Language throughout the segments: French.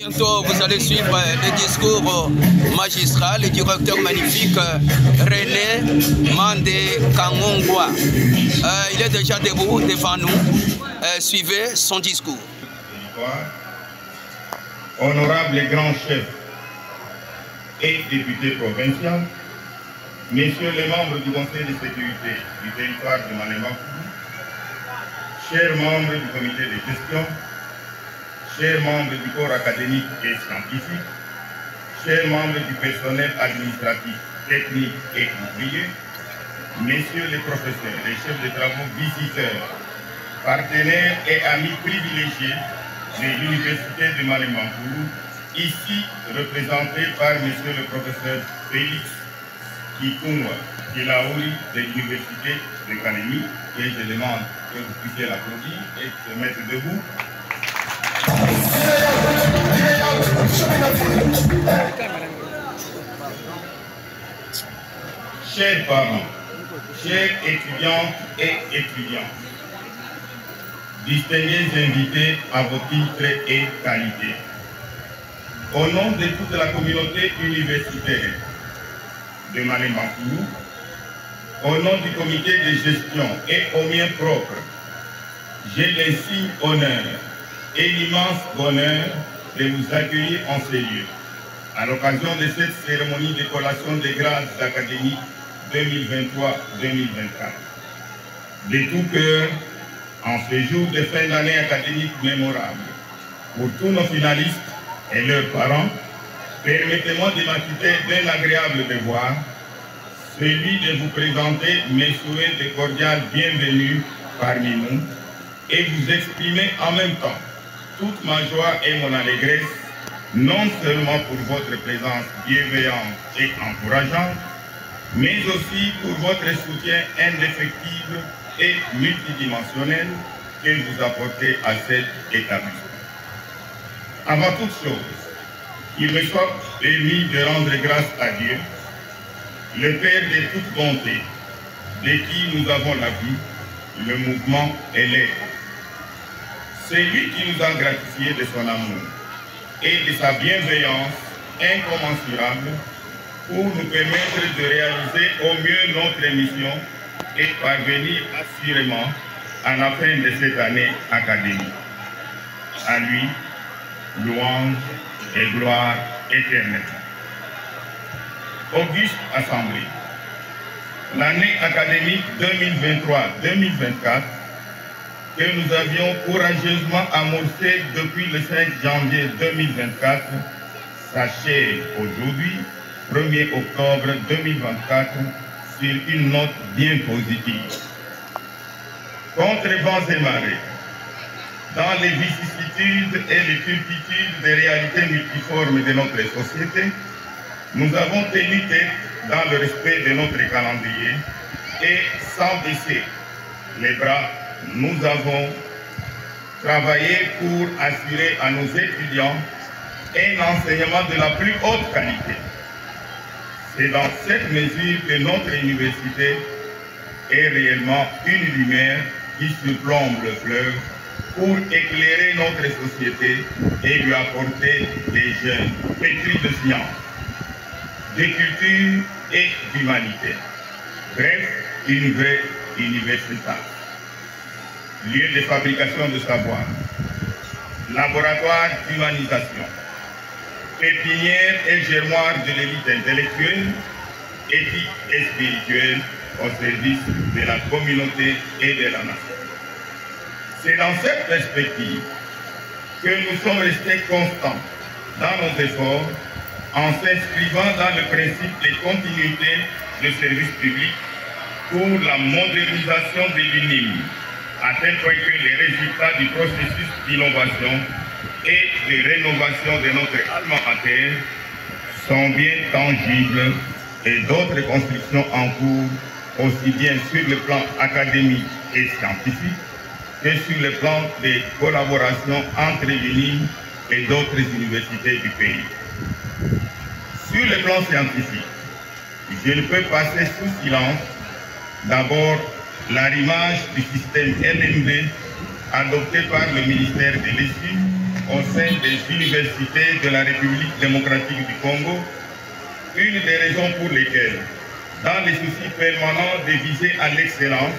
Bientôt, vous allez suivre le discours magistral du directeur magnifique René Mandé Kangongwa. Il est déjà debout devant nous. Suivez son discours. Honorables et grands chefs et députés provinciaux, messieurs les membres du Conseil de sécurité du territoire de Mané-Makoulou, chers membres du comité de gestion, chers membres du corps académique et scientifique, chers membres du personnel administratif, technique et ouvrier, messieurs les professeurs, les chefs de travaux, visiteurs, partenaires et amis privilégiés de l'Université de Mané-Makoulou, ici représenté par monsieur le professeur Félix Kikungwa Kilaouri de l'Université de Kalemi, et je demande que vous puissiez l'applaudir et se mettre debout. Chers parents, chers étudiantes et étudiants, distingués invités à vos titres et qualités, au nom de toute la communauté universitaire de Mané-Makoulou, au nom du comité de gestion et au mien propre, j'ai l'insigne honneur et l'immense bonheur de vous accueillir en ces lieux, à l'occasion de cette cérémonie de collation des grades académiques 2023-2024. De tout cœur, en ce jour de fin d'année académique mémorable, pour tous nos finalistes et leurs parents, permettez-moi de m'acquitter d'un agréable devoir, celui de vous présenter mes souhaits de cordiale bienvenue parmi nous et vous exprimer en même temps toute ma joie et mon allégresse, non seulement pour votre présence bienveillante et encourageante, mais aussi pour votre soutien indéfectible et multidimensionnel que vous apportez à cet établissement. Avant toute chose, il me soit permis de rendre grâce à Dieu, le Père de toute bonté, de qui nous avons la vie, le mouvement et l'air. C'est lui qui nous a gratifiés de son amour et de sa bienveillance incommensurable pour nous permettre de réaliser au mieux notre mission et parvenir assurément à la fin de cette année académique. À lui, louange et gloire éternelle. Auguste Assemblée, l'année académique 2023-2024 que nous avions courageusement amorcée depuis le 5 janvier 2024 s'achève aujourd'hui, 1er octobre 2024, sur une note bien positive. Contre vents et marées, dans les vicissitudes et les turpitudes des réalités multiformes de notre société, nous avons tenu tête dans le respect de notre calendrier et sans baisser les bras, nous avons travaillé pour assurer à nos étudiants un enseignement de la plus haute qualité. C'est dans cette mesure que notre université est réellement une lumière qui surplombe le fleuve pour éclairer notre société et lui apporter des jeunes pétris de science, de culture et d'humanité. Bref, une vraie université. Lieu de fabrication de savoir, laboratoire d'humanisation, pépinière et germoire de l'élite intellectuelle, éthique et spirituelle au service de la communauté et de la nation. C'est dans cette perspective que nous sommes restés constants dans nos efforts en s'inscrivant dans le principe de continuité de service public pour la modernisation de l'UNIM, à tel point que les résultats du processus d'innovation et de rénovation de notre alma mater sont bien tangibles et d'autres constructions en cours, aussi bien sur le plan académique et scientifique que sur le plan des collaborations entre l'UNIM et d'autres universités du pays. Sur le plan scientifique, je ne peux passer sous silence d'abord l'arrimage du système LMD adopté par le ministère de l'Étude au sein des universités de la République démocratique du Congo, une des raisons pour lesquelles, dans les soucis permanents de viser à l'excellence,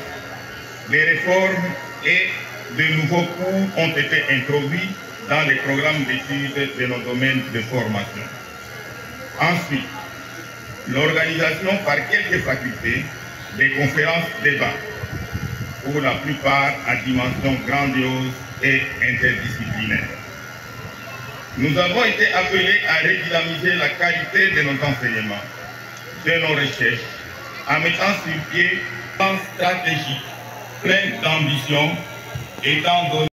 des réformes et de nouveaux cours ont été introduits dans les programmes d'études de nos domaines de formation. Ensuite, l'organisation par quelques facultés des conférences-débats, pour la plupart à dimension grandiose et interdisciplinaire. Nous avons été appelés à redynamiser la qualité de nos enseignements, de nos recherches, en mettant sur pied un plan stratégique plein d'ambition étant donné